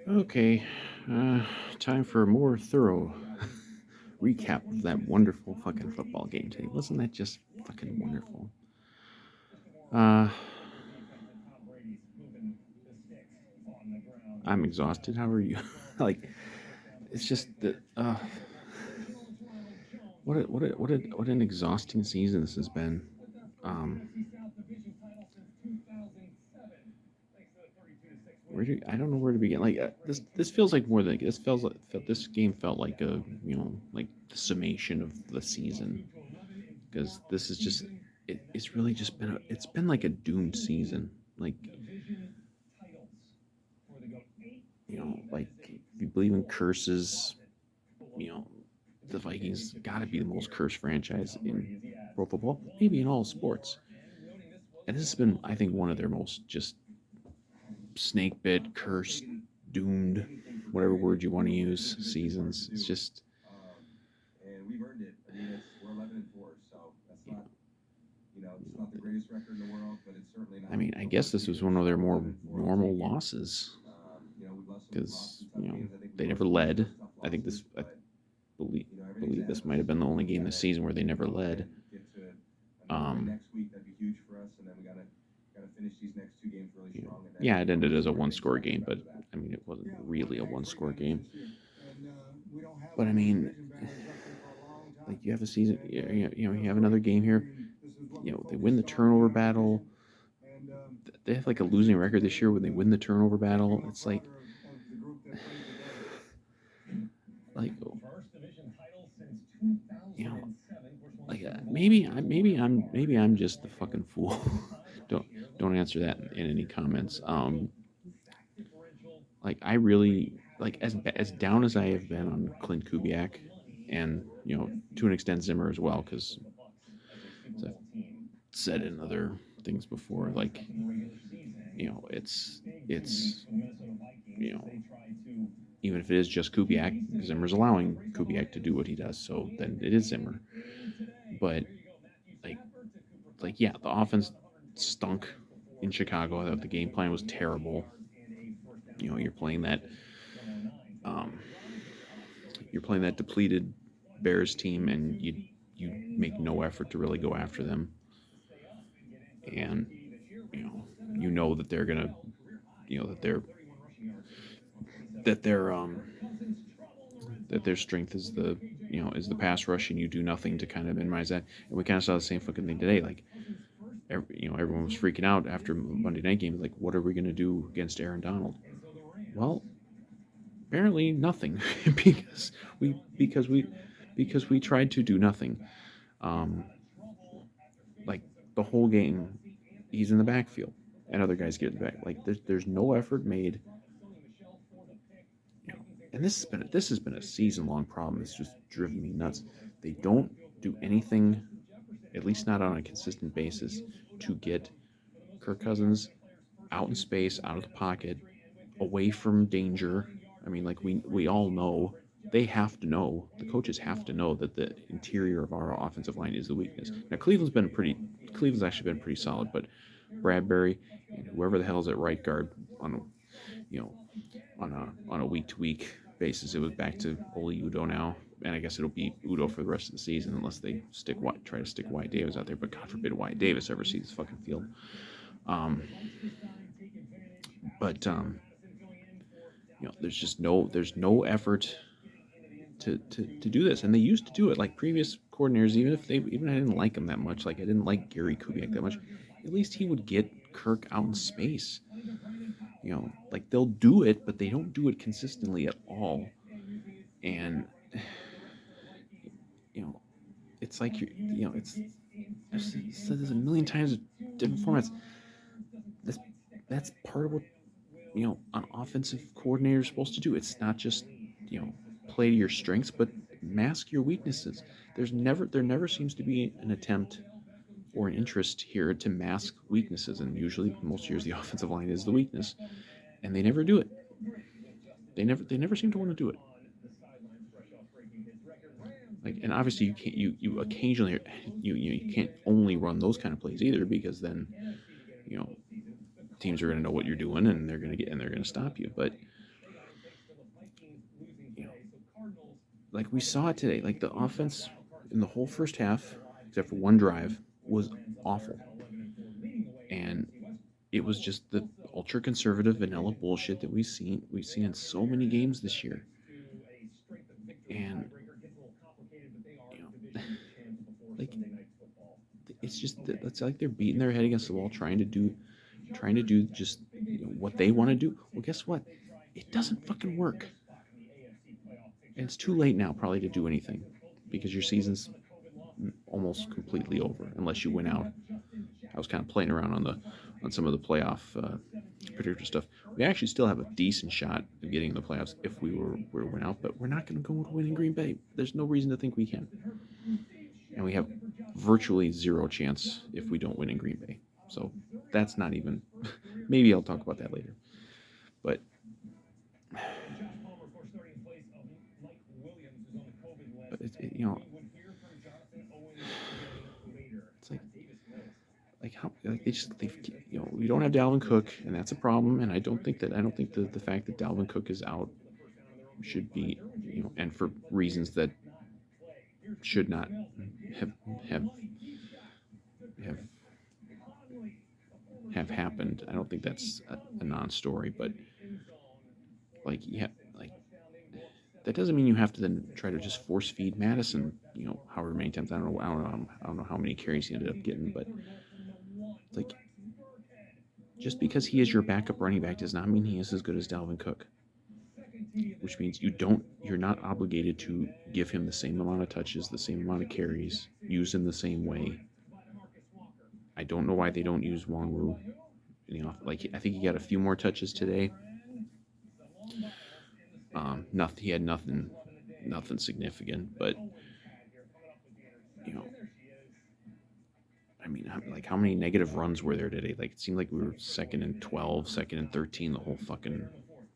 Okay, uh, time for a more thorough recap of that wonderful fucking football game today. Wasn't that just fucking wonderful? Uh, I'm exhausted. How are you? Like, it's just that. What an exhausting season this has been. Um, I don't know where to begin. Like this feels like more than this game felt like a like the summation of the season because this is just it's really just it's been like a doomed season. Like like if you believe in curses, you know the Vikings got to be the most cursed franchise in pro football, maybe in all sports. And this has been, I think, one of their most just snake bit, cursed, doomed, whatever word you want to use, seasons. It's just, I mean, I guess this was one of their more normal losses because they never led. I think I believe believe this might have been the only game this season where they never led. Um, yeah, it ended as a one-score game, but I mean, it wasn't really a one-score game. But I mean, like you have a season, you have another game here. They win the turnover battle. They have like a losing record this year when they win the turnover battle. It's like you know, maybe I'm just the fucking fool. don't don't answer that in any comments. Like I really like as down as I have been on Clint Kubiak, and to an extent Zimmer as well, because as I've said in other things before, like it's you know even if it is just Kubiak, Zimmer's allowing Kubiak to do what he does, so then it is Zimmer. But like yeah, the offense stunk in Chicago. I thought the game plan was terrible. You're playing that um, depleted Bears team, and you make no effort to really go after them, and that they're gonna that they're that their strength is the pass rush, and you do nothing to kind of minimize that. And we kind of saw the same fucking thing today. Like everyone was freaking out after Monday night game. Like, what are we gonna do against Aaron Donald? Well, apparently nothing because we because we because we tried to do nothing. Um, like the whole game, he's in the backfield, and other guys get in the back. Like there's no effort made. And this has been a season long problem. It's just driven me nuts. They don't do anything, at least not on a consistent basis, to get Kirk Cousins out in space, out of the pocket, away from danger. I mean, like we all know, they have to know, the coaches have to know that the interior of our offensive line is the weakness. Now Cleveland's actually been pretty solid, but Bradbury and whoever the hell's at right guard on you know on a week to week basis, it was back to Oli Udo now. And I guess it'll be Udo for the rest of the season unless they try to stick Wyatt Davis out there. But God forbid Wyatt Davis ever sees this fucking field. Um, but there's no effort to do this, and they used to do it like previous coordinators. Even I didn't like him that much. Like I didn't like Gary Kubiak that much. At least he would get Kirk out in space. Like they'll do it, but they don't do it consistently at all. And you know, it's like I've said this a million times in different formats. That's that's part of what an offensive coordinator is supposed to do. It's not just play to your strengths, but mask your weaknesses. There never seems to be an attempt or an interest here to mask weaknesses, and usually most years the offensive line is the weakness, and they never do it. They never seem to want to do it. Like, and obviously you occasionally you can't only run those kind of plays either, because then you know teams are going to know what you're doing, and they're going to stop you. But you know, like we saw it today, like the offense in the whole first half, except for one drive, was awful, and it was just the ultra conservative vanilla bullshit that we've seen in so many games this year. And you know, like it's just it's like they're beating their head against the wall, trying to do just what they want to do. Well, guess what? It doesn't fucking work. And it's too late now, probably, to do anything because your season's almost completely over unless you win out. I was kind of playing around on some of the playoff predictor stuff. We actually still have a decent shot of getting in the playoffs if we were to win out, but we're not going to go to win in Green Bay. There's no reason to think we can, and we have virtually zero chance if we don't win in Green Bay. So that's not even. Maybe I'll talk about that later. But it's like how like they we don't have Dalvin Cook, and that's a problem. And I don't think the fact that Dalvin Cook is out should be and for reasons that should not have have have have happened. I don't think that's a non-story, but like yeah, like that doesn't mean you have to then try to just force feed Madison. However many times. I don't know how many carries he ended up getting, but it's like just because he is your backup running back does not mean he is as good as Dalvin Cook. Which means you're not obligated to give him the same amount of touches, the same amount of carries, use him the same way. I don't know why they don't use Wongwu. Like I think he got a few more touches today. Nothing. He had nothing significant, but you know, I mean, like how many negative runs were there today? Like it seemed like we were second and 12, second and 13 the whole fucking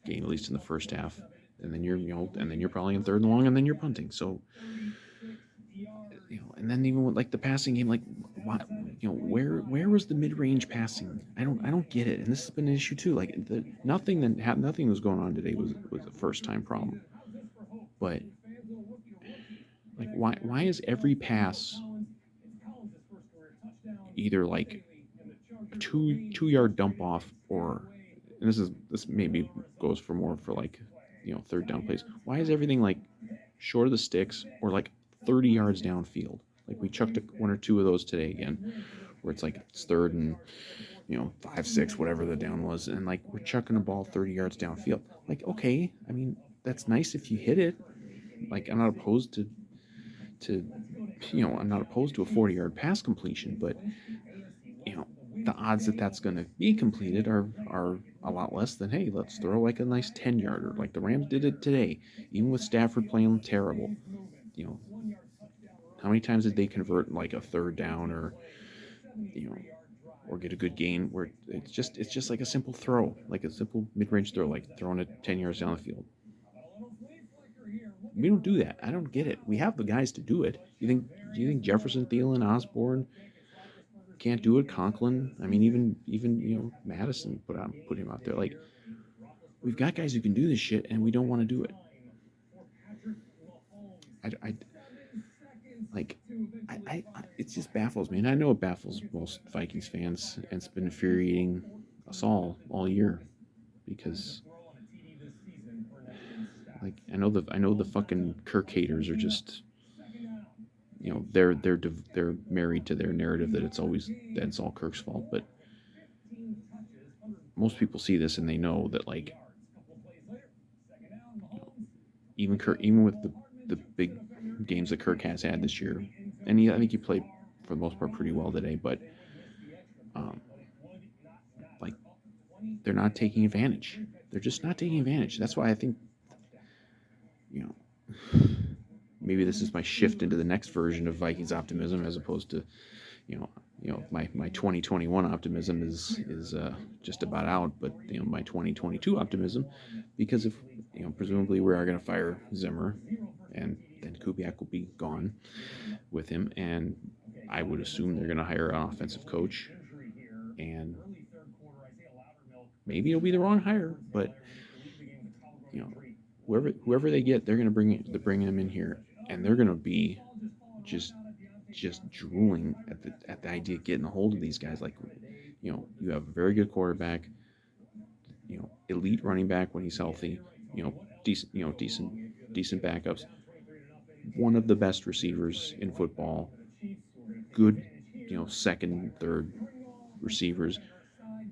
game, at least in the first half. And then you're probably in third and long, and then you're punting. So and then even with like the passing game, like why, where was the mid range passing? I don't get it, and this has been an issue too. Like nothing was going on today was a first time problem, but like why is every pass either like a two yard dump off or and this maybe goes for more for like third down plays. Why is everything like short of the sticks or like 30 yards downfield? Like we chucked one or two of those today again, where it's third and 5, 6, whatever the down was, and like we're chucking a ball 30 yards downfield. Like okay, I mean that's nice if you hit it. Like I'm not opposed to I'm not opposed to a 40-yard pass completion, but the odds that that's going to be completed are a lot less than hey, let's throw like a nice 10-yarder like the Rams did it today, even with Stafford playing terrible. You know, how many times did they convert like a third down you know or get a good gain where it's just like a simple throw, like a simple mid-range throw, like throwing it 10 yards down the field. We don't do that. I don't get it. We have the guys to do it. Do you think Jefferson, Thielen, Osborne can't do it? Conklin. I mean, even Madison put him out there. Like we've got guys who can do this shit, and we don't want to do it. I like it just baffles me, and I know it baffles most Vikings fans, and it's been infuriating us all year because like I know the fucking Kirk haters are just they're married to their narrative that it's all Kirk's fault, but most people see this and they know that like even Kirk, even with the big games that Kirk has had this year, and I think he played for the most part pretty well today, but um, like they're not taking advantage. They're just not taking advantage. That's why I think you know maybe this is my shift into the next version of Vikings optimism as opposed to my 2021 optimism is just about out, but my 2022 optimism, because if presumably we are going to fire Zimmer, and then Kubiak will be gone with him, and I would assume they're going to hire an offensive coach, and Maybe it'll be the wrong hire, but you know, whoever they get, they're going to bring them in here, and they're going to be just just drooling at the idea of getting a hold of these guys. Like, you have a very good quarterback, elite running back when he's healthy, decent backups, one of the best receivers in football, good, second, third receivers.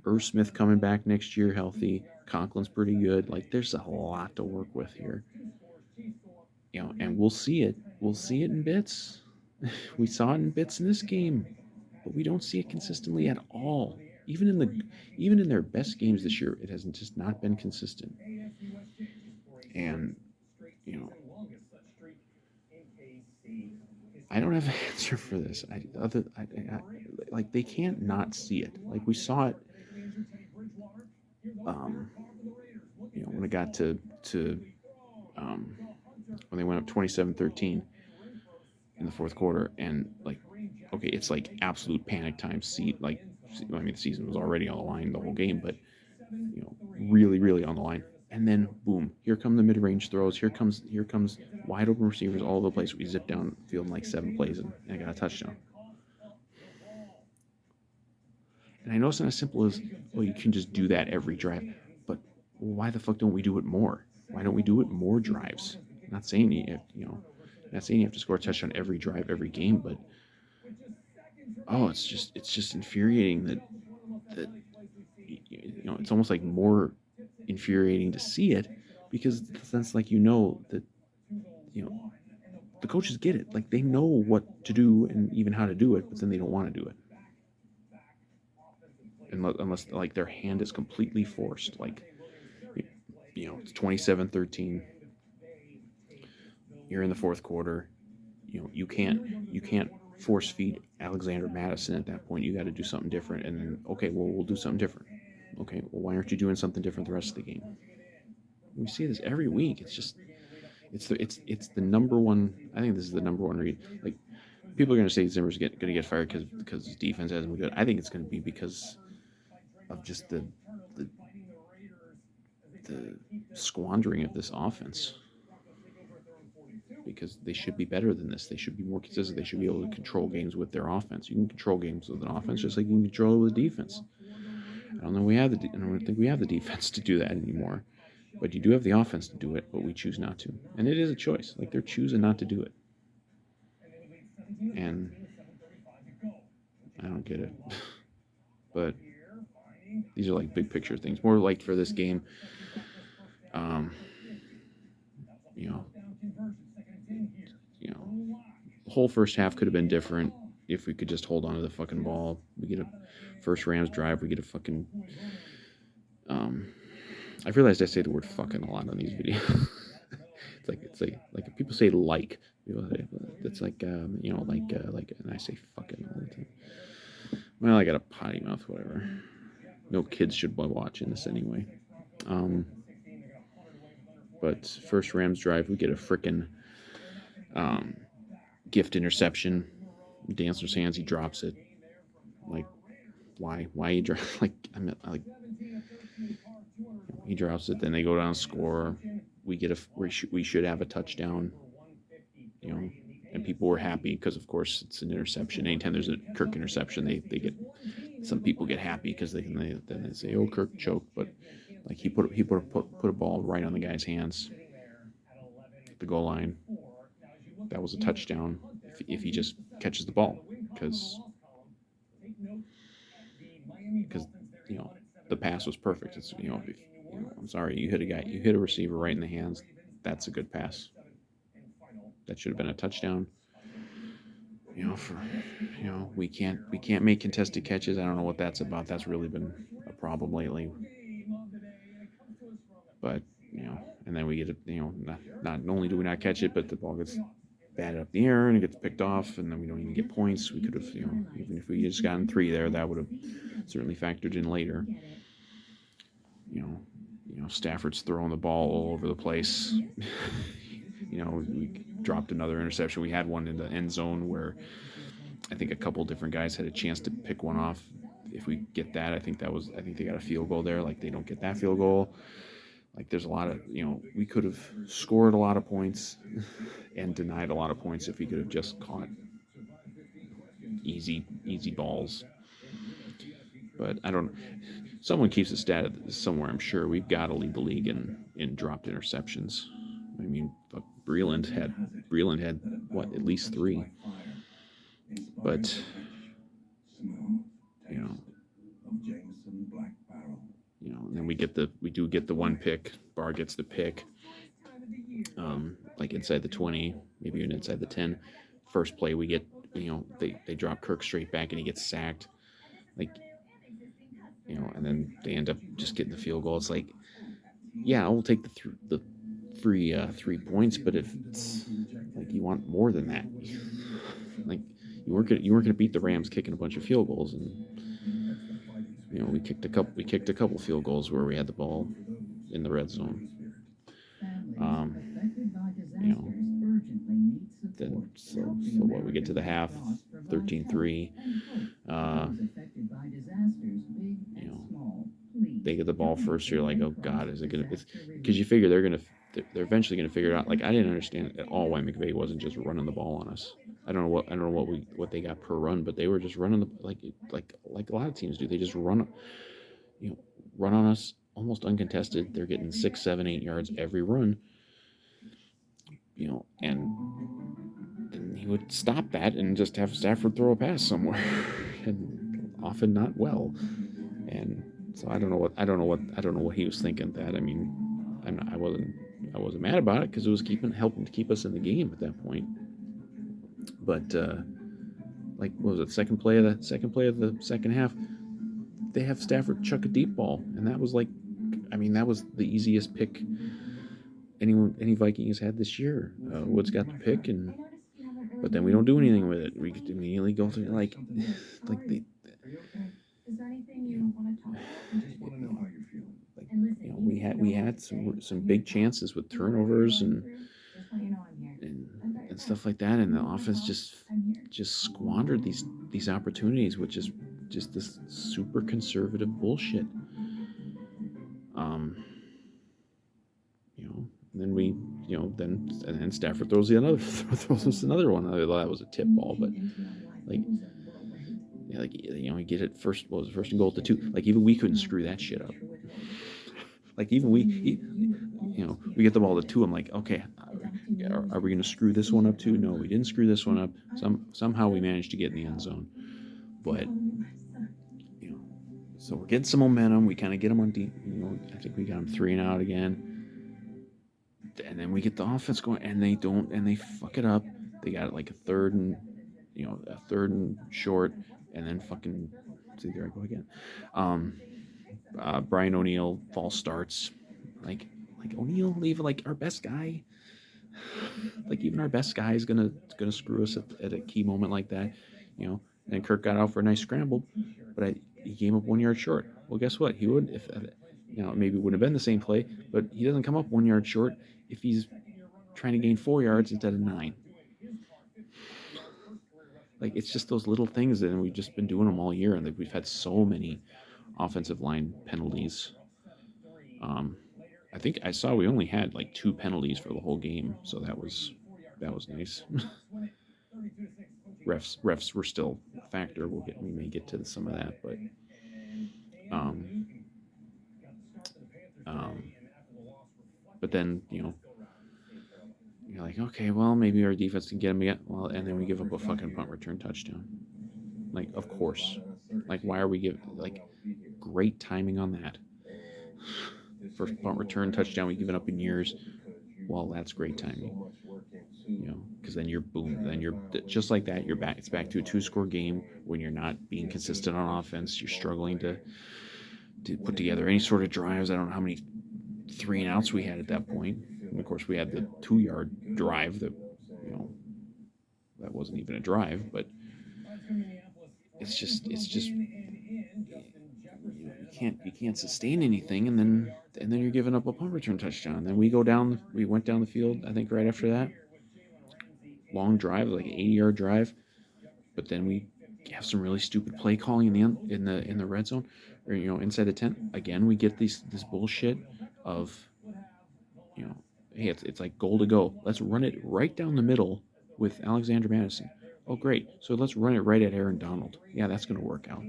Irv Smith coming back next year healthy. Conklin's pretty good. Like, there's a lot to work with here. And we'll see it. We'll see it in bits. We saw it in bits in this game, but we don't see it consistently at all. Even in their best games this year, it has just not been consistent. And you know, I don't have an answer for this. Like, they can't not see it. Like, we saw it. Um, when it got to um, when they went up 27-13 in the fourth quarter, and like, okay, it's like absolute panic time. The season was already on the line the whole game, but really, really on the line. And then boom, here come the mid-range throws. Here comes wide open receivers all over the place. We zip down the field in like 7 plays, and I got a touchdown. And I know it's not as simple as, well, you can just do that every drive, but why the fuck don't we do it more? Why don't we do it more drives? Not saying not saying you have to score a touchdown every drive, every game, but it's just infuriating that it's almost like more infuriating to see it, because that's like, that you know the coaches get it, like they know what to do and even how to do it, but then they don't want to do it unless like their hand is completely forced. Like, it's 27-13. You're in the fourth quarter. You can't force feed Alexander Madison at that point. You got to do something different. And then, okay, well, we'll do something different. Okay, well, why aren't you doing something different the rest of the game? We see this every week. It's the number one. I think this is the number one read. Like, people are going to say Zimmer's going to get fired because his defense hasn't been good. I think it's going to be because of just the the squandering of this offense, because they should be better than this. They should be more consistent. They should be able to control games with their offense. You can control games with an offense just like you can control it with defense. I don't think we have the defense to do that anymore. But you do have the offense to do it, but we choose not to. And it is a choice. Like, they're choosing not to do it. And I don't get it. But these are like big picture things. More like for this game, you know, the whole first half could have been different if we could just hold on to the fucking ball. We get a first Rams drive. We get a fucking. I've realized I say the word "fucking" a lot on these videos. it's like if people say "like," it's like and I say "fucking" all the time. Well, I got a potty mouth, whatever. No kids should be watching this anyway. But first Rams drive, we get a frickin' gift interception. Dancer's hands, he drops it. Like, why he drop? He drops it. Then they go down and score. We should have a touchdown. And people were happy because, of course, it's an interception. Anytime there's a Kirk interception, some people get happy because then they say, "Oh, Kirk choked," but like he put a ball right on the guy's hands at the goal line. That was a touchdown if he just catches the ball, because the pass was perfect. It's I'm sorry, you hit a receiver right in the hands. That's a good pass. That should have been a touchdown. We can't make contested catches. I don't know what that's about. That's really been a problem lately. But and then we get not only do we not catch it, but the ball gets batted up the air and it gets picked off, and then we don't even get points. We could have, even if we just gotten 3 there, that would have certainly factored in later. Stafford's throwing the ball all over the place. We dropped another interception. We had one in the end zone where I think a couple different guys had a chance to pick one off. if we get that, I think they got a field goal there. Like they don't get that field goal. Like there's a lot of we could have scored a lot of points and denied a lot of points if we could have just caught easy balls. But I don't. Someone keeps a stat somewhere. I'm sure we've got to lead the league in dropped interceptions. I mean, Breland had what, at least 3. But you know, and then we do get the one pick. Barr gets the pick, like inside the 20, maybe even inside the 10. First play we get, they drop Kirk straight back and he gets sacked, like, and then they end up just getting the field goal. It's like, yeah, I will take the free 3 points, but if it's like you want more than that, like you weren't gonna beat the Rams kicking a bunch of field goals, and we kicked a couple field goals where we had the ball in the red zone. Then so what, we get to the half, 13-3. They get the ball first. You're like, oh God, is it gonna? Because you figure they're eventually gonna figure it out. Like I didn't understand at all why McVay wasn't just running the ball on us. I don't know what they got per run, but they were just running like a lot of teams do. They just run on us almost uncontested. They're getting 6, 7, 8 yards every run. And then he would stop that and just have Stafford throw a pass somewhere, and often not well. And so I don't know what he was thinking. That I mean, I wasn't mad about it because it was helping to keep us in the game at that point. But like, what was it? Second play of the second half, they have Stafford chuck a deep ball, and that was like, I mean, that was the easiest pick any Viking has had this year. Woods got the pick, but then we don't do anything with it. We immediately go through like they. Is there anything you want to talk about? I just want to know how you're feeling. We had some big chances with turnovers and stuff like that, and the offense just squandered these opportunities, which is just this super conservative bullshit. And then then Stafford throws us another one. That was a tip ball, but you get it first. What was it, first and goal to 2? Like even we couldn't screw that shit up. Like even we get the ball to 2. I'm like, okay, are we going to screw this one up too? No, we didn't screw this one up. Somehow we managed to get in the end zone, but so we're getting some momentum. We kind of get them on deep. I think we got them 3 and out again. And then we get the offense going, and they fuck it up. They got like a third and short, and then fucking, see, there I go again. Brian O'Neill false starts, like O'Neill, leave like our best guy. Like even our best guy is gonna screw us at a key moment like that, And Kirk got out for a nice scramble, but he came up 1 yard short. Well, guess what? He would if maybe it wouldn't have been the same play, but he doesn't come up 1 yard short if he's trying to gain 4 yards instead of 9. Like, it's just those little things, and we've just been doing them all year, and we've had so many offensive line penalties. I think I saw we only had like 2 penalties for the whole game, so that was nice. refs were still a factor. We may get to some of that, but but then you're like, okay, well, maybe our defense can get him again. Well, and then we give up a fucking punt return touchdown. Like, of course. Like, why are we giving, like, great timing on that? First punt return touchdown we've given up in years. Well, that's great timing. Because then you're boom. Then you're just like that. You're back. It's back to a 2-score game when you're not being consistent on offense. You're struggling to put together any sort of drives. I don't know how many 3 and outs we had at that point. And of course, we had the 2-yard drive that that wasn't even a drive, but it's just you can't sustain anything, and then you're giving up a punt return touchdown. And then we went down the field, I think, right after that. Long drive, like an 80-yard drive, but then we have some really stupid play calling in the red zone, or inside the 10. Again, we get this bullshit of hey, it's like goal to go. Let's run it right down the middle with Alexander Madison. Oh, great. So let's run it right at Aaron Donald. Yeah, that's going to work out.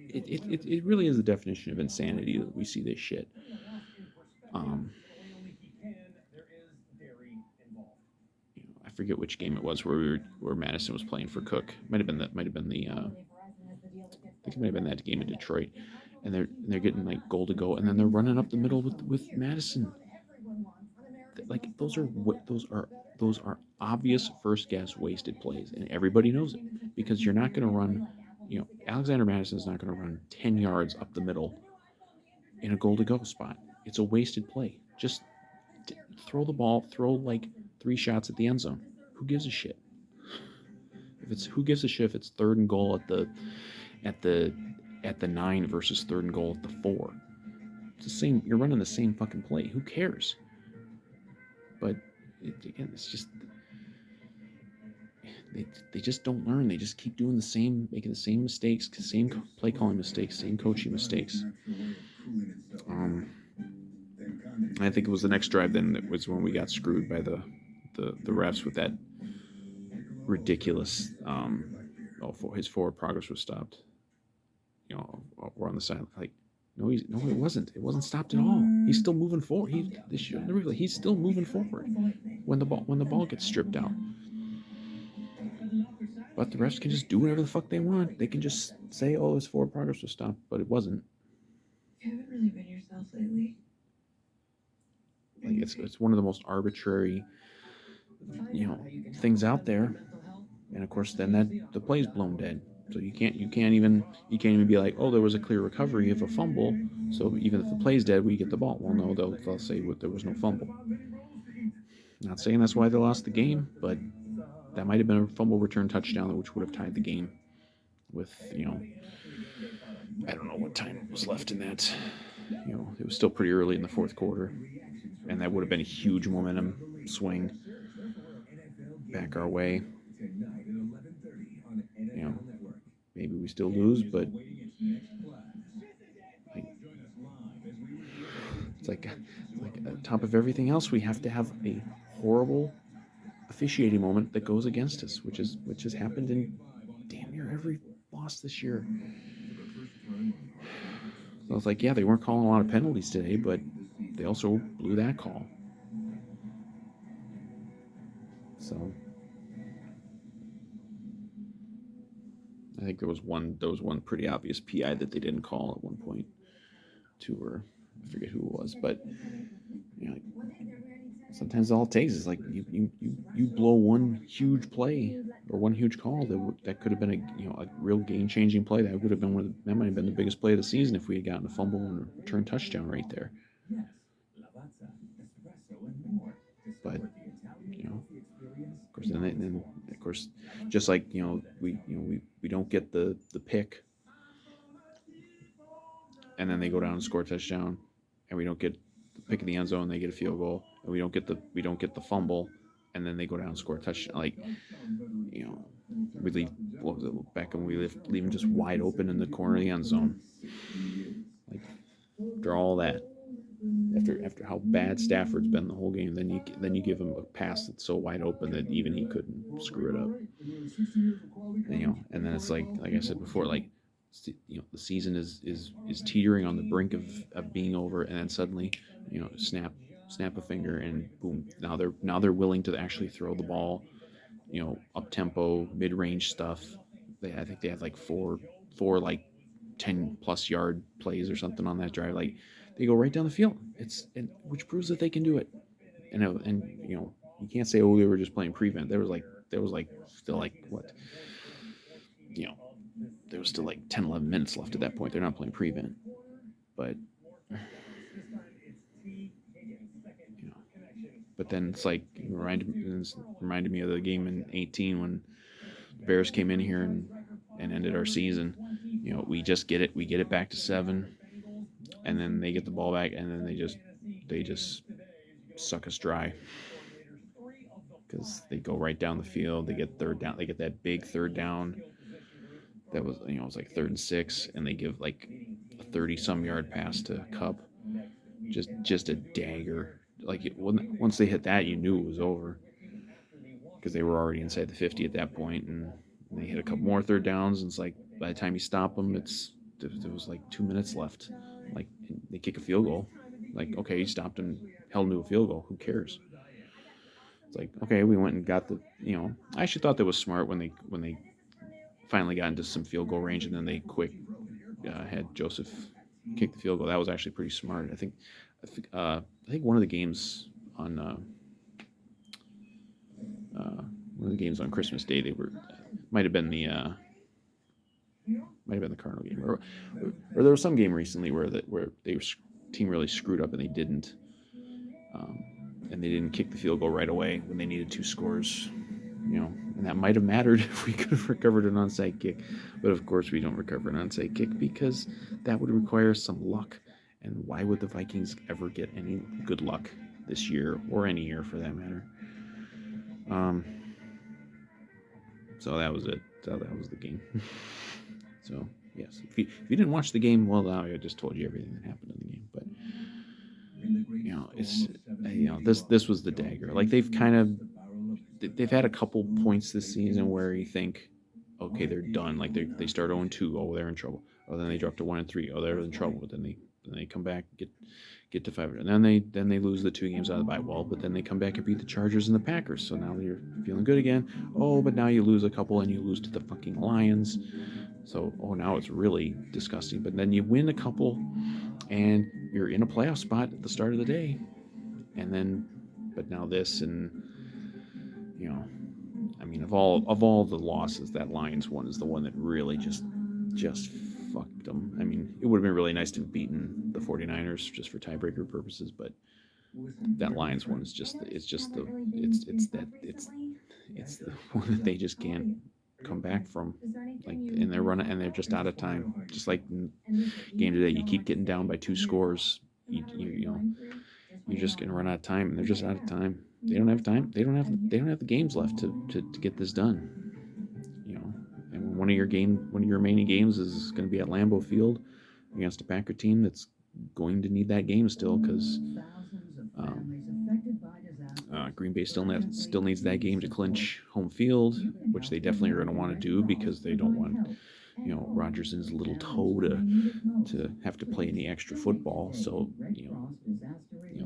It, it, it really is the definition of insanity that we see this shit. Um, I forget which game it was where Madison was playing for Cook. Might have been that. Might have been the. I think it might have been that game in Detroit, and they're getting like goal to go, and then they're running up the middle with Madison. Like those are obvious first guess wasted plays, and everybody knows it because you're not going to run. Alexander Madison is not going to run 10 yards up the middle in a goal to go spot. It's a wasted play. Just throw the ball, throw like 3 shots at the end zone. Who gives a shit? Who gives a shit if it's third and goal at the 9 versus third and goal at the 4? It's the same. You're running the same fucking play. Who cares? But again, it's just they just don't learn. They just keep doing making the same mistakes, same play calling mistakes, same coaching mistakes. I think it was the next drive then that was when we got screwed by the refs with that ridiculous. His forward progress was stopped. We're on the side like. No, it wasn't. It wasn't stopped at all. He's still moving forward. He's still moving forward when the ball gets stripped out. But the refs can just do whatever the fuck they want. They can just say, "Oh, his forward progress was stopped," but it wasn't. You haven't really been yourself lately. Like it's one of the most arbitrary, things out there, and of course, then the play's blown dead. So you can't even be like, oh, there was a clear recovery of a fumble. So even if the play's dead, we get the ball. Well, no, they'll say there was no fumble. Not saying that's why they lost the game, but that might have been a fumble return touchdown, which would have tied the game. With I don't know what time was left in that. It was still pretty early in the fourth quarter, and that would have been a huge momentum swing back our way. Maybe we still lose, but it's like on top of everything else, we have to have a horrible officiating moment that goes against us, which has happened in damn near every loss this year. So I was like, yeah, they weren't calling a lot of penalties today, but they also blew that call. So I think there was one pretty obvious PI that they didn't call at one point, or I forget who it was, but sometimes all it takes is like you blow one huge play or one huge call that could have been a real game-changing play. That would have been that might have been the biggest play of the season if we had gotten a fumble and a return touchdown right there. But of course, then of course, just like we don't get the pick, and then they go down and score a touchdown, and we don't get the pick in the end zone, they get a field goal, and we don't get the fumble, and then they go down and score a touchdown. Like we leave back and we leave them just wide open in the corner of the end zone. Like after all that. After how bad Stafford's been the whole game, then you give him a pass that's so wide open that even he couldn't screw it up. And then it's like I said before, like the season is teetering on the brink of being over, and then suddenly snap a finger and boom, now they're willing to actually throw the ball, up tempo, mid range stuff. I think they had like four like 10+ yard plays or something on that drive. Like they go right down the field. Which proves that they can do it. And you can't say, oh, they were just playing prevent. There was still like what, there was still like 10, 11 minutes left at that point. They're not playing prevent, but but then it's like reminded me of the game in 2018 when the Bears came in here and ended our season. We just get it. We get it back to 7. And then they get the ball back, and then they just suck us dry. because they go right down the field. They get third down. They get that big third down. That was it was like 3rd and 6, and they give like a 30-some-yard pass to Cup. Just a dagger. Like once they hit that, you knew it was over because they were already inside the 50 at that point, and they hit a couple more third downs. And it's like by the time you stop them, there was like 2 minutes left. Like they kick a field goal. Like okay, you stopped them, held to a field goal. Who cares? It's like okay, we went and got the. I actually thought that was smart when they finally got into some field goal range, and then they quick had Joseph kick the field goal. That was actually pretty smart. I think one of the games on on Christmas Day they were might have been the Cardinal game, or there was some game recently where they team really screwed up and they didn't um, kick the field goal right away when they needed 2 scores. And that might have mattered if we could have recovered an onside kick. But of course, we don't recover an onside kick because that would require some luck. And why would the Vikings ever get any good luck this year, or any year for that matter? So that was it. So that was the game. So yes, if you didn't watch the game, well, now I just told you everything that happened in the game. But this was the dagger. Like they've had a couple points this season where you think, okay, they're done. Like they start 0-2, oh, they're in trouble. Oh, then they drop to 1-3, oh, they're in trouble. But then they come back, get to 5, and then they lose the 2 games out of the bye. Well, but then they come back and beat the Chargers and the Packers. So now you're feeling good again. Oh, but now you lose a couple and you lose to the fucking Lions. So now it's really disgusting. But then you win a couple, and you're in a playoff spot at the start of the day, and then, but now this, and I mean, of all the losses, that Lions one is the one that really just fucked them. I mean, it would have been really nice to have beaten the 49ers just for tiebreaker purposes, but that Lions one is it's the one that they just can't come back from. Like, and they're just out of time. Just like game today, you keep getting down by 2 scores. You're just gonna run out of time, and they're just out of time. They don't have time. They don't have the games left to get this done. And one of your remaining games is going to be at Lambeau Field against a Packer team that's going to need that game still, because Green Bay still needs that game to clinch home field, which they definitely are going to want to do because they don't want Rodgers and his little toe to have to play any extra football. So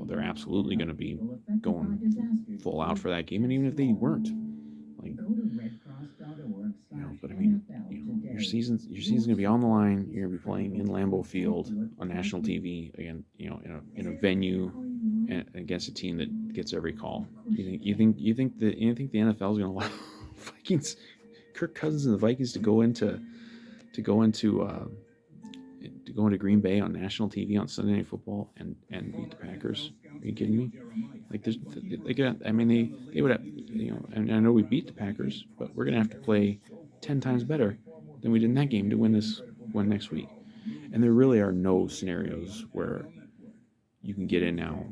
they're absolutely going to be going full out for that game, and even if they weren't, like, but I mean, your season's going to be on the line. You're going to be playing in Lambeau Field on national TV again, in a venue against a team that gets every call. You think the NFL is going to allow Vikings, Kirk Cousins and the Vikings to go into Green Bay on national TV on Sunday Night Football and beat the Packers? Are you kidding me? Like, they would have, and I know we beat the Packers, but we're gonna have to play 10 times better than we did in that game to win next week. And there really are no scenarios where you can get in now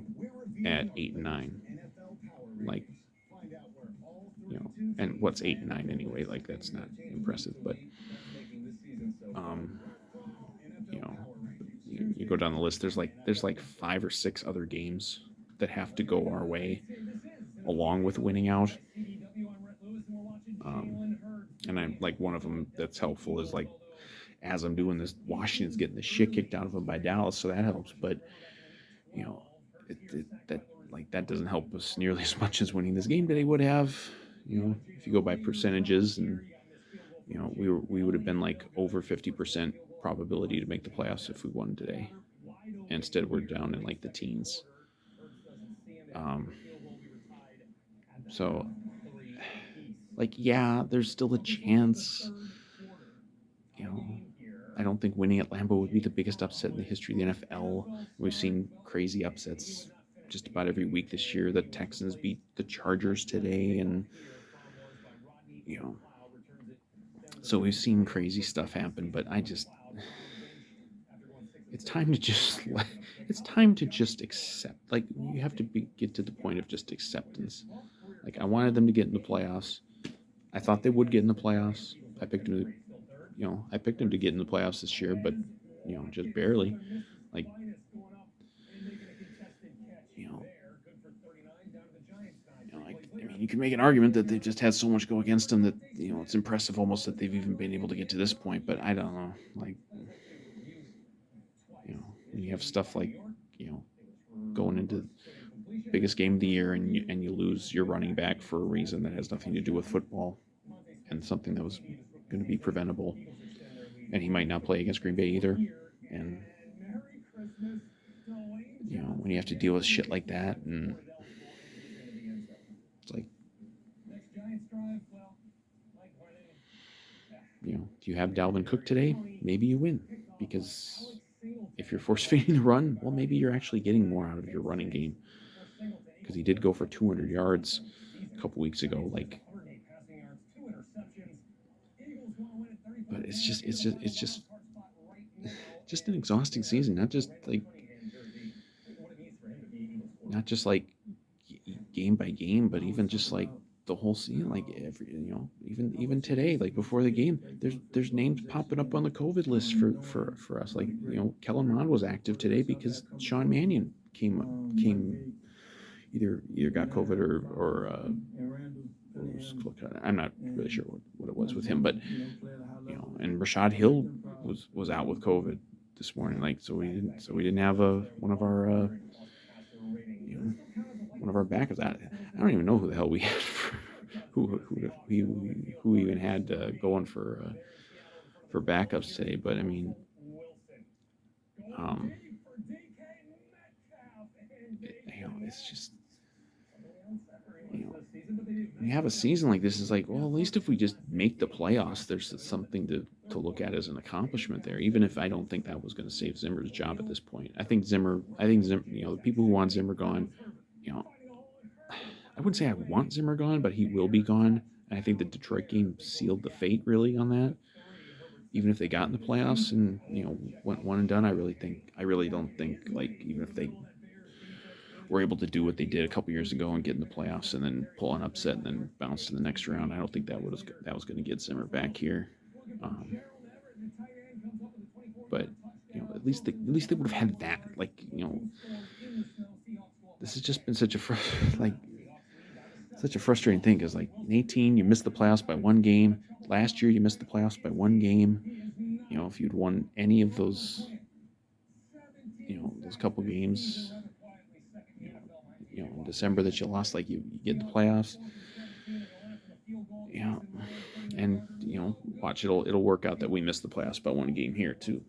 at 8-9. Like, and what's 8-9 anyway? Like, that's not impressive, but you go down the list. There's like 5 or 6 other games that have to go our way, along with winning out. And I'm like, one of them that's helpful is, like, as I'm doing this, Washington's getting the shit kicked out of them by Dallas, so that helps. But that doesn't help us nearly as much as winning this game today would have. If you go by percentages, and we would have been like over 50% probability to make the playoffs if we won today. Instead, we're down in like the teens. So, like, yeah, there's still a chance. I don't think winning at Lambeau would be the biggest upset in the history of the NFL. We've seen crazy upsets just about every week this year. The Texans beat the Chargers today, and so we've seen crazy stuff happen. But it's time to just accept. Like, you have to get to the point of just acceptance. Like I wanted them to get in the playoffs. I thought they would get in the playoffs. I picked them to, I picked them to get in the playoffs this year, but just barely. Like you know, I mean, you can make an argument that they've just had so much go against them that it's impressive almost that they've even been able to get to this point. But I don't know, like when you have stuff like going into biggest game of the year and you lose your running back for a reason that has nothing to do with football and something that was going to be preventable, and he might not play against Green Bay either, and when you have to deal with shit like that, and it's like if you have Dalvin Cook today, maybe you win because if you're force feeding the run, well, maybe you're actually getting more out of your running game because he did go for 200 yards a couple weeks ago. Like, but it's just an exhausting season. Not just like game by game, but even just like the whole season. Like even today, like before the game, there's names popping up on the COVID list for us. Like Kellen Mond was active today because Sean Mannion came either got COVID or I'm not really sure what it was with him, but and Rashad Hill was out with COVID this morning. Like we didn't have one of our one of our backups. I don't even know who the hell we had who even had going for backups today. But I mean, um, it's just when you have a season like this, it's like, well, at least if we just make the playoffs, there's something to look at as an accomplishment there. Even if I don't think that was going to save Zimmer's job at this point, I think Zimmer, the people who want Zimmer gone, I wouldn't say I want Zimmer gone, but he will be gone. And I think the Detroit game sealed the fate really on that. Even if they got in the playoffs and went one and done, I really don't think, like, even if they were able to do what they did a couple years ago and get in the playoffs and then pull an upset and then bounce to the next round, I don't think that was going to get Zimmer back here. But at least they would have had that. Like this has just been such a frustrating thing because like in 18 you missed the playoffs by one game. Last year you missed the playoffs by one game. If you'd won any of those those couple games in December that you lost, like you get the playoffs. And watch, it'll work out that we missed the playoffs by one game here too.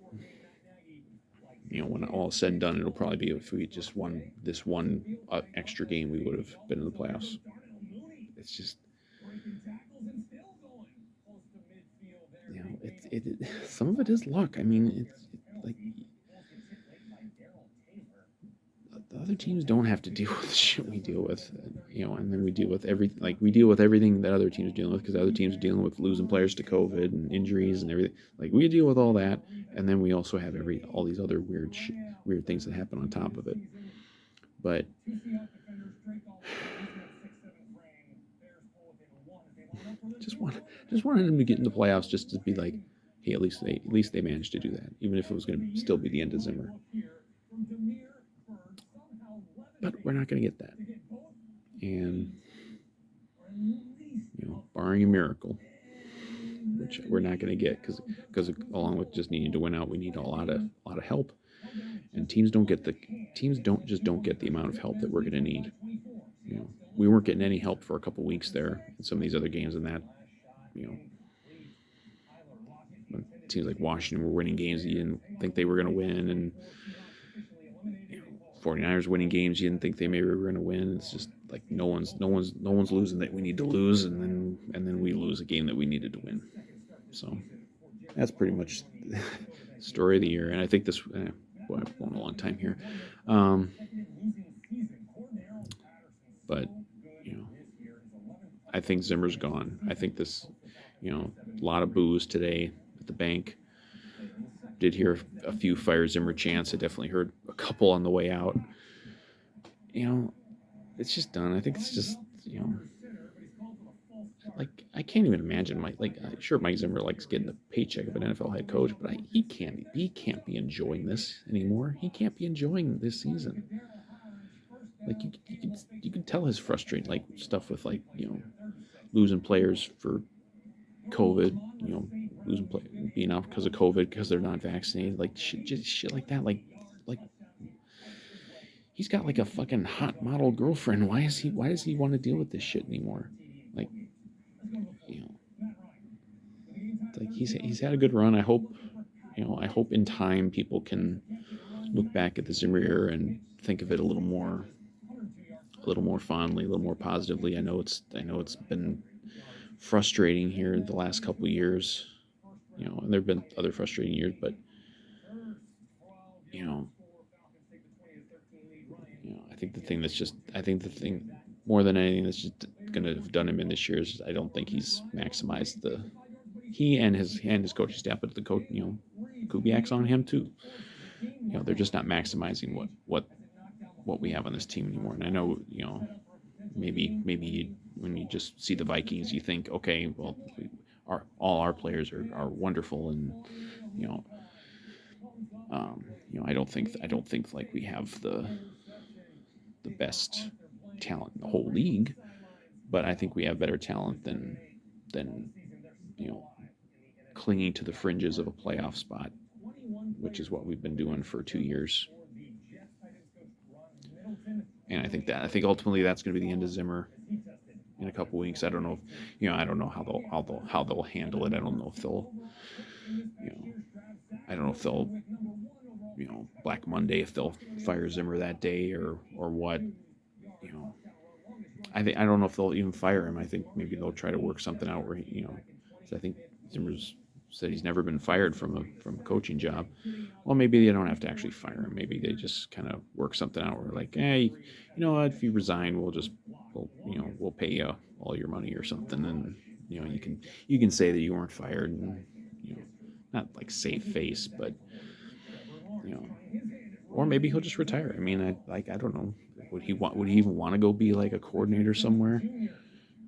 When all is said and done, it'll probably be if we just won this one extra game, we would have been in the playoffs. It's just some of it is luck. I mean, it's like the other teams don't have to deal with the shit we deal with, and then we deal with everything that other teams are dealing with because other teams are dealing with losing players to COVID and injuries and everything. Like we deal with all that, and then we also have all these other weird things that happen on top of it. But just wanted them to get in the playoffs just to be like, hey, at least they managed to do that, even if it was going to still be the end of Zimmer. But we're not going to get that, and barring a miracle, which we're not going to get because along with just needing to win out, we need a lot of help, and teams don't get the amount of help that we're going to need. We weren't getting any help for a couple weeks there in some of these other games, and that when teams like Washington were winning games you didn't think they were going to win, and 49ers winning games you didn't think they maybe were going to win. It's just like no one's losing that we need to lose, and then we lose a game that we needed to win. So that's pretty much the story of the year. And I think this I've gone a long time here, but I think Zimmer's gone. I think this a lot of boos today at the bank. Did hear a few fire Zimmer chants. I definitely heard a couple on the way out. It's just done. I think it's just like I can't even imagine sure Mike Zimmer likes getting the paycheck of an NFL head coach, but he can't be enjoying this anymore. He can't be enjoying this season. Like you can tell his frustrated like stuff with losing players for COVID, losing play being out because of COVID because they're not vaccinated, like shit like that, like he's got like a fucking hot model girlfriend. Why does he want to deal with this shit anymore? Like you know like he's had a good run. I hope in time people can look back at the Zimmer era and think of it a little more fondly, a little more positively. I know it's been frustrating here in the last couple of years, and there've been other frustrating years, but you know, I think the thing more than anything that's just gonna have done him in this year is I don't think he's maximized he and his coaching staff, but the coach, Kubiak's on him too. They're just not maximizing what we have on this team anymore. And I know, maybe when you just see the Vikings, you think, okay, well, all our players are wonderful, and you know, I don't think like we have the best talent in the whole league, but I think we have better talent than you know clinging to the fringes of a playoff spot, which is what we've been doing for 2 years. And I think ultimately that's going to be the end of Zimmer in a couple weeks. I don't know if I don't know how they'll handle it. I don't know if they'll you know I don't know if they'll Black Monday, if they'll fire Zimmer that day or what. You know, I don't know if they'll even fire him. I think maybe they'll try to work something out where so I think Zimmer's said he's never been fired from a coaching job. Well, maybe they don't have to actually fire him. Maybe they just kind of work something out where like, hey, you know what? If you resign, we'll pay you all your money or something, and you can say that you weren't fired, and not like save face, but you know, or maybe he'll just retire. I mean, I don't know. Would he even want to go be like a coordinator somewhere?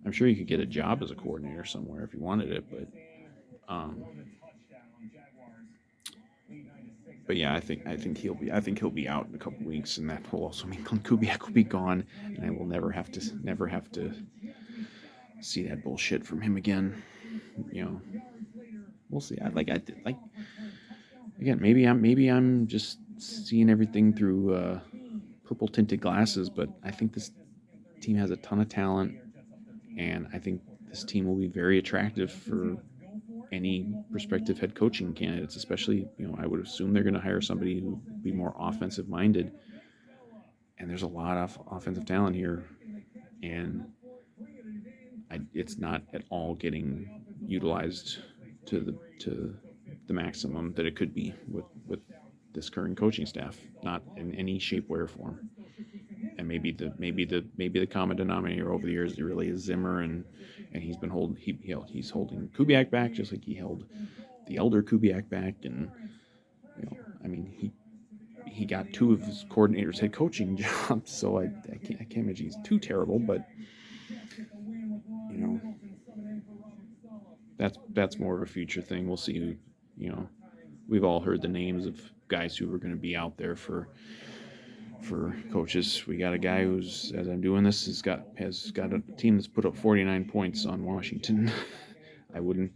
I'm sure he could get a job as a coordinator somewhere if he wanted it, um, but yeah, I think he'll be out in a couple weeks, and that will also mean Kubiak will be gone, and I will never have to see that bullshit from him again. You know, we'll see. I like again. Maybe I'm just seeing everything through purple tinted glasses, but I think this team has a ton of talent, and I think this team will be very attractive for any prospective head coaching candidates. Especially, I would assume they're going to hire somebody who would be more offensive minded, and there's a lot of offensive talent here, and it's not at all getting utilized to the maximum that it could be with this current coaching staff, not in any shape, way, or form. And maybe the common denominator over the years really is Zimmer, and he's been holding he's holding Kubiak back just like he held the elder Kubiak back, and I mean he got two of his coordinators head coaching jobs, so I can't imagine he's too terrible, but you know that's more of a future thing. We'll see who you know. We've all heard the names of guys who are going to be out there for coaches. We got a guy who's, as I'm doing this, has got a team that's put up 49 points on Washington. I wouldn't.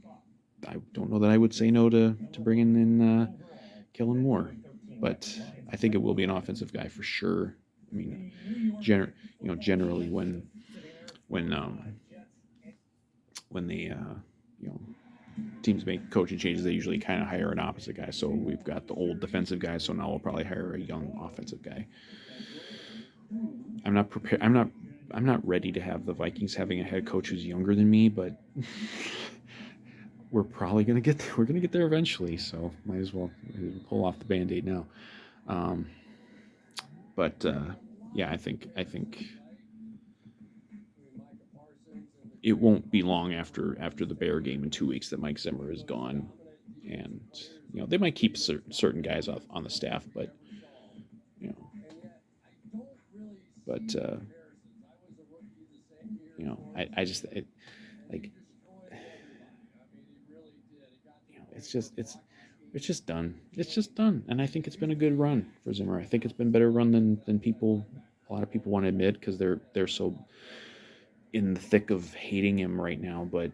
I don't know that I would say no to bringing in Kellen Moore, but I think it will be an offensive guy for sure. I mean, generally when when the teams make coaching changes, they usually kind of hire an opposite guy. So we've got the old defensive guy, so now we'll probably hire a young offensive guy. I'm not prepared. I'm not ready to have the Vikings having a head coach who's younger than me, but we're gonna get there eventually. So might as well pull off the band-aid now. Um, but yeah, I think it won't be long after the Bear game in 2 weeks that Mike Zimmer is gone, and they might keep certain guys off on the staff, but you know, but I just like it's just done. It's just done, and I think it's been a good run for Zimmer. I think it's been a better run than a lot of people want to admit because they're so in the thick of hating him right now. But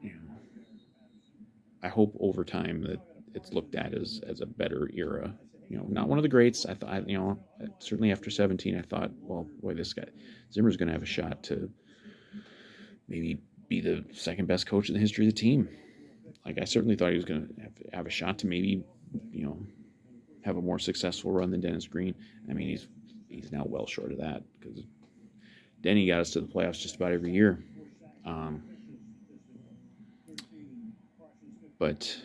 you know, I hope over time that it's looked at as a better era. You know, not one of the greats. I thought, certainly after 17, I thought, well, boy, this guy Zimmer's going to have a shot to maybe be the second best coach in the history of the team. Like I certainly thought he was going to have a shot to maybe, you know, have a more successful run than Dennis Green. I mean, he's now well short of that because Denny got us to the playoffs just about every year. Um, but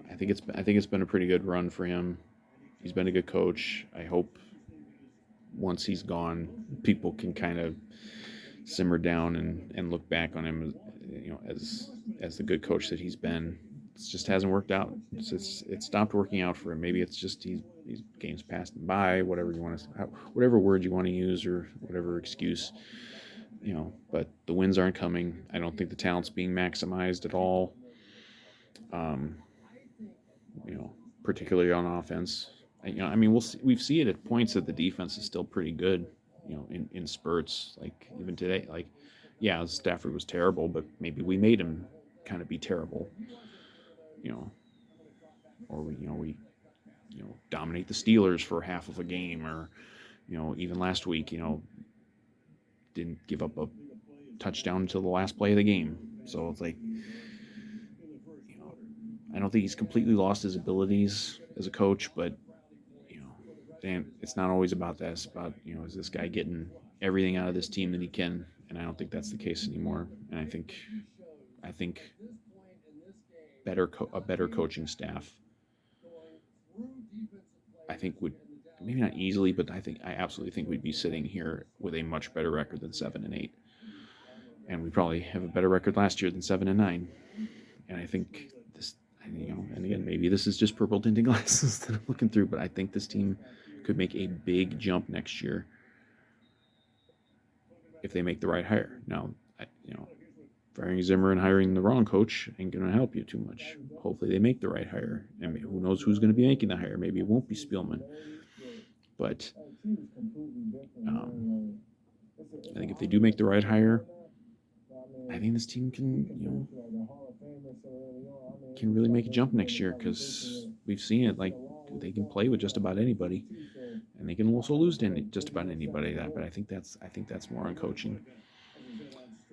I think it's been a pretty good run for him. He's been a good coach. I hope once he's gone, people can kind of simmer down and look back on him, as the good coach that he's been. It just hasn't worked out. It stopped working out for him. Maybe it's just these games passed him by. Whatever you want to, whatever word you want to use, or whatever excuse, But the wins aren't coming. I don't think the talent's being maximized at all. Um, Particularly on offense. I mean, we've seen it at points that the defense is still pretty good. In spurts, like even today, like yeah, Stafford was terrible, but maybe we made him kind of be terrible. You know, or we dominate the Steelers for half of a game, or even last week, didn't give up a touchdown until the last play of the game. So it's like, I don't think he's completely lost his abilities as a coach, but and it's not always about that. It's about, is this guy getting everything out of this team that he can? And I don't think that's the case anymore. And I think a better coaching staff, I think would, maybe not easily, but I absolutely think we'd be sitting here with a much better record than 7-8, and we probably have a better record last year than 7-9. And I think this, and again, maybe this is just purple tinting glasses that I'm looking through, but I think this team could make a big jump next year if they make the right hire. Now, firing Zimmer and hiring the wrong coach ain't going to help you too much. Hopefully they make the right hire. And who knows who's going to be making the hire. Maybe it won't be Spielman. But I think if they do make the right hire, I think this team can really make a jump next year, because we've seen it. Like, they can play with just about anybody, and they can also lose to just about anybody. But I think that's more on coaching.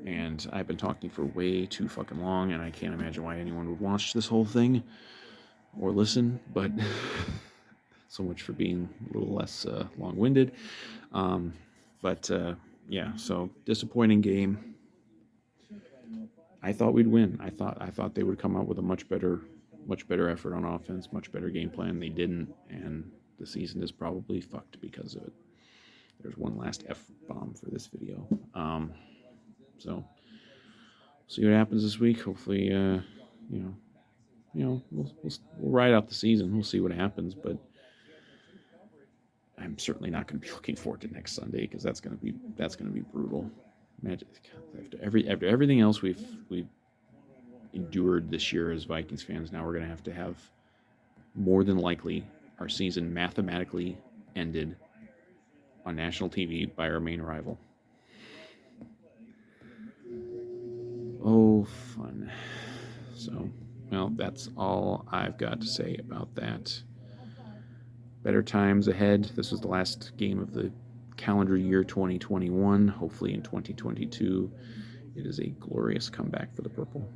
And I've been talking for way too fucking long, and I can't imagine why anyone would watch this whole thing or listen, but so much for being a little less long-winded. Yeah, so disappointing game. I thought we'd win. I thought they would come out with a much better effort on offense, much better game plan. They didn't, and the season is probably fucked because of it. There's one last F-bomb for this video. So see what happens this week. Hopefully, we'll ride out the season. We'll see what happens, but I'm certainly not going to be looking forward to next Sunday, because that's going to be brutal. Imagine, after everything else we've endured this year as Vikings fans, now we're going to have more than likely our season mathematically ended on national TV by our main rival. Oh, fun. So, well, that's all I've got to say about that. Better times ahead. This was the last game of the calendar year 2021. Hopefully in 2022, it is a glorious comeback for the Purple.